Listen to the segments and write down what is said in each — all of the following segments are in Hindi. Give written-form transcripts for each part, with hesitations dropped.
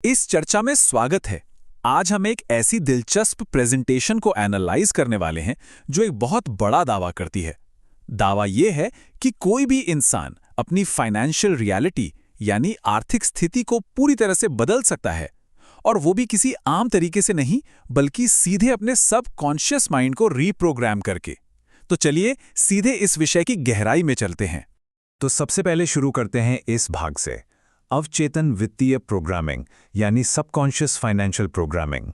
इस चर्चा में स्वागत है। आज हम एक ऐसी दिलचस्प प्रेजेंटेशन को एनालाइज करने वाले हैं जो एक बहुत बड़ा दावा करती है। दावा यह है कि कोई भी इंसान अपनी फाइनेंशियल रियलिटी यानी आर्थिक स्थिति को पूरी तरह से बदल सकता है, और वो भी किसी आम तरीके से नहीं, बल्कि सीधे अपने सबकॉन्शियस माइंड को रीप्रोग्राम करके। तो चलिए सीधे इस विषय की गहराई में चलते हैं। तो सबसे पहले शुरू करते हैं इस भाग से, अवचेतन वित्तीय प्रोग्रामिंग यानी subconscious financial programming.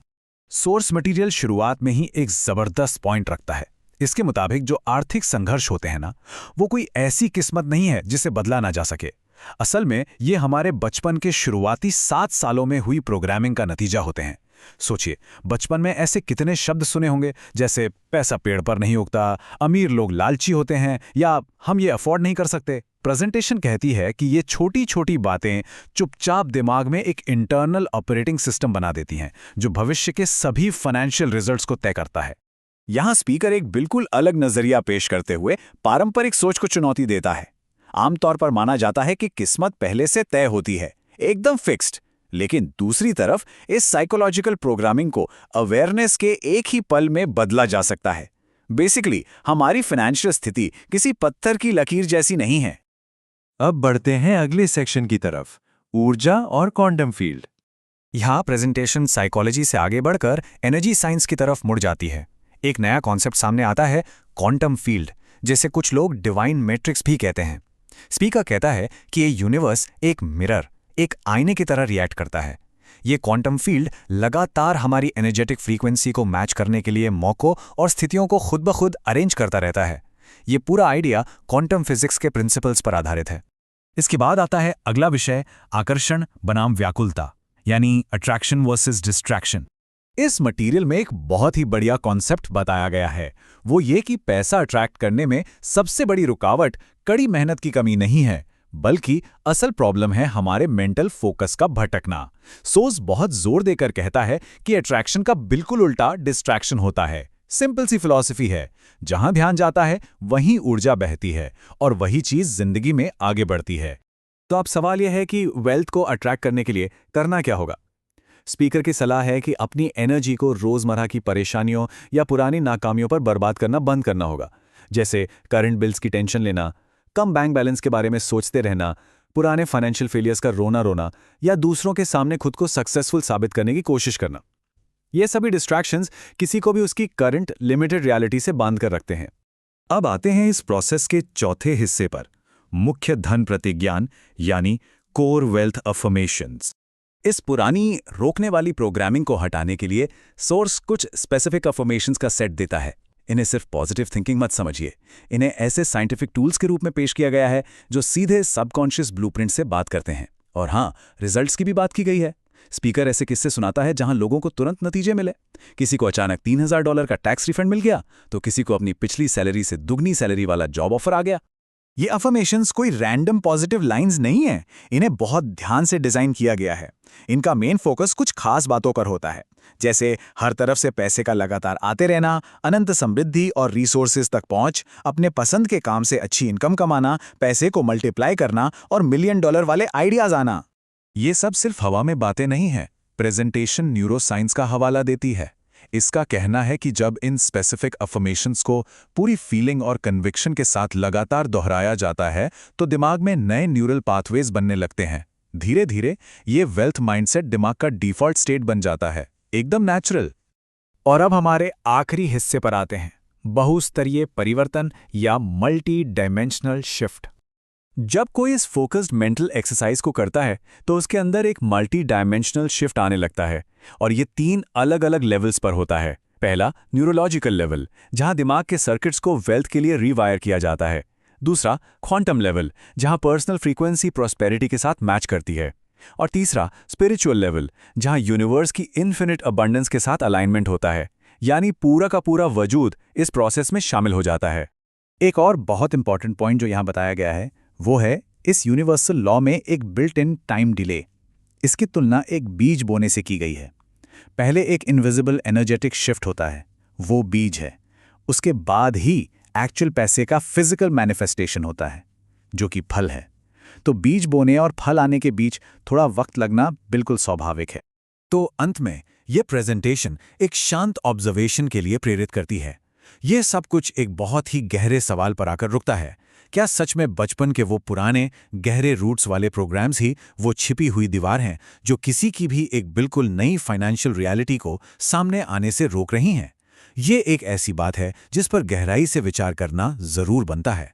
Source material शुरुआत में ही एक जबरदस्त पॉइंट रखता है। इसके मुताबिक जो आर्थिक संघर्ष होते हैं ना, वो कोई ऐसी किस्मत नहीं है जिसे बदला ना जा सके। असल में ये हमारे बचपन के शुरुआती 7 सालों में हुई प्रोग्रामिंग का नतीजा होते हैं। सोचिए, बचपन में ऐसे कितने शब्द सुने होंगे, जैसे पैसा पेड़ पर नहीं उगता, अमीर लोग लालची होते हैं, या हम ये अफोर्ड नहीं कर सकते। प्रेजेंटेशन कहती है कि ये छोटी छोटी बातें चुपचाप दिमाग में एक इंटरनल ऑपरेटिंग सिस्टम बना देती हैं, जो भविष्य के सभी फाइनेंशियल रिजल्ट्स को तय करता है। यहां स्पीकर एक बिल्कुल अलग नजरिया पेश करते हुए पारंपरिक सोच को चुनौती देता है। आमतौर पर माना जाता है कि किस्मत पहले से तय होती है, एकदम फिक्स्ड। लेकिन दूसरी तरफ इस साइकोलॉजिकल प्रोग्रामिंग को अवेयरनेस के एक ही पल में बदला जा सकता है। बेसिकली हमारी फाइनेंशियल स्थिति किसी पत्थर की लकीर जैसी नहीं है। अब बढ़ते हैं अगले सेक्शन की तरफ, ऊर्जा और क्वांटम फील्ड। यहाँ प्रेजेंटेशन साइकोलॉजी से आगे बढ़कर एनर्जी साइंस की तरफ मुड़ जाती है। एक नया कॉन्सेप्ट सामने आता है, क्वांटम फील्ड, जिसे कुछ लोग डिवाइन मैट्रिक्स भी कहते हैं। स्पीकर कहता है कि ये यूनिवर्स एक मिरर, एक आईने की तरह रिएक्ट करता है। ये क्वांटम फील्ड लगातार हमारी एनर्जेटिक फ्रीक्वेंसी को मैच करने के लिए मौकों और स्थितियों को खुद ब खुद अरेंज करता रहता है। ये पूरा आइडिया क्वांटम फिजिक्स के प्रिंसिपल्स पर आधारित है। इसके बाद आता है अगला विषय, आकर्षण बनाम व्याकुलता, यानी अट्रैक्शन वर्सेस डिस्ट्रैक्शन। इस मटेरियल में एक बहुत ही बढ़िया कॉन्सेप्ट बताया गया है। वो ये कि पैसा अट्रैक्ट करने में सबसे बड़ी रुकावट कड़ी मेहनत की कमी नहीं है, बल्कि असल प्रॉब्लम है हमारे मेंटल फोकस का भटकना। सोर्स बहुत जोर देकर कहता है कि अट्रैक्शन का बिल्कुल उल्टा डिस्ट्रैक्शन होता है। सिंपल सी फिलॉसफी है, जहां ध्यान जाता है वहीं ऊर्जा बहती है, और वही चीज जिंदगी में आगे बढ़ती है। तो अब सवाल यह है कि वेल्थ को अट्रैक्ट करने के लिए करना क्या होगा। स्पीकर की सलाह है कि अपनी एनर्जी को रोजमर्रा की परेशानियों या पुरानी नाकामियों पर बर्बाद करना बंद करना होगा, जैसे करंट बिल्स की टेंशन लेना, कम बैंक बैलेंस के बारे में सोचते रहना, पुराने फाइनेंशियल फेलियर्स का रोना रोना, या दूसरों के सामने खुद को सक्सेसफुल साबित करने की कोशिश करना। ये सभी डिस्ट्रैक्शंस किसी को भी उसकी करंट लिमिटेड रियलिटी से बांध कर रखते हैं। अब आते हैं इस प्रोसेस के चौथे हिस्से पर, मुख्य धन प्रतिज्ञान यानी कोर वेल्थ अफर्मेशंस। इस पुरानी रोकने वाली प्रोग्रामिंग को हटाने के लिए सोर्स कुछ स्पेसिफिक अफर्मेशंस का सेट देता है। इन्हें सिर्फ पॉजिटिव थिंकिंग मत समझिए, इन्हें ऐसे साइंटिफिक टूल्स के रूप में पेश किया गया है जो सीधे सबकॉन्शियस ब्लूप्रिंट से बात करते हैं। और हाँ, रिजल्ट्स की भी बात की गई है। स्पीकर ऐसे किस्से सुनाता है जहां लोगों को तुरंत नतीजे मिले। किसी को अचानक $3000 का टैक्स रिफंड मिल गया, तो किसी को अपनी पिछली सैलरी से दुगनी सैलरी वाला जॉब ऑफर आ गया। ये अफर्मेशंस कोई रैंडम पॉजिटिव लाइंस नहीं है, इन्हें बहुत ध्यान से डिजाइन किया गया है। इनका मेन फोकस कुछ खास बातों पर होता है, जैसे हर तरफ से पैसे का लगातार आते रहना, अनंत समृद्धि और रिसोर्सेज तक पहुंच, अपने पसंद के काम से अच्छी इनकम कमाना, पैसे को मल्टीप्लाई करना और $1 मिलियन वाले आइडियाज आना। ये सब सिर्फ हवा में बातें नहीं हैं। प्रेजेंटेशन न्यूरोसाइंस का हवाला देती है। इसका कहना है कि जब इन स्पेसिफिक अफर्मेशंस को पूरी फीलिंग और कन्विक्शन के साथ लगातार दोहराया जाता है, तो दिमाग में नए न्यूरल पाथवेज बनने लगते हैं। धीरे धीरे ये वेल्थ माइंडसेट दिमाग का डिफॉल्ट स्टेट बन जाता है, एकदम नेचुरल। और अब हमारे आखिरी हिस्से पर आते हैं, बहुस्तरीय परिवर्तन या मल्टी डायमेंशनल शिफ्ट। जब कोई इस फोकस्ड मेंटल एक्सरसाइज को करता है, तो उसके अंदर एक मल्टी डायमेंशनल शिफ्ट आने लगता है, और ये 3 अलग अलग लेवल्स पर होता है। पहला, न्यूरोलॉजिकल लेवल, जहां दिमाग के सर्किट्स को वेल्थ के लिए रीवायर किया जाता है। दूसरा, क्वांटम लेवल, जहां पर्सनल फ्रीक्वेंसी प्रॉस्पेरिटी के साथ मैच करती है। और तीसरा, स्पिरिचुअल लेवल, जहां यूनिवर्स की इन्फिनिट अबंडेंस के साथ अलाइनमेंट होता है, यानी पूरा का पूरा वजूद इस प्रोसेस में शामिल हो जाता है। एक और बहुत इंपॉर्टेंट पॉइंट जो यहाँ बताया गया है वो है इस यूनिवर्सल लॉ में एक बिल्ट इन टाइम डिले। इसकी तुलना एक बीज बोने से की गई है। पहले एक इनविजिबल एनर्जेटिक शिफ्ट होता है, वो बीज है। उसके बाद ही एक्चुअल पैसे का फिजिकल मैनिफेस्टेशन होता है, जो कि फल है। तो बीज बोने और फल आने के बीच थोड़ा वक्त लगना बिल्कुल स्वाभाविक है। तो अंत में यह प्रेजेंटेशन एक शांत ऑब्जर्वेशन के लिए प्रेरित करती है। यह सब कुछ एक बहुत ही गहरे सवाल पर आकर रुकता है। क्या सच में बचपन के वो पुराने गहरे रूट्स वाले प्रोग्राम्स ही वो छिपी हुई दीवार हैं जो किसी की भी एक बिल्कुल नई फाइनेंशियल रियलिटी को सामने आने से रोक रही हैं? ये एक ऐसी बात है जिस पर गहराई से विचार करना जरूर बनता है।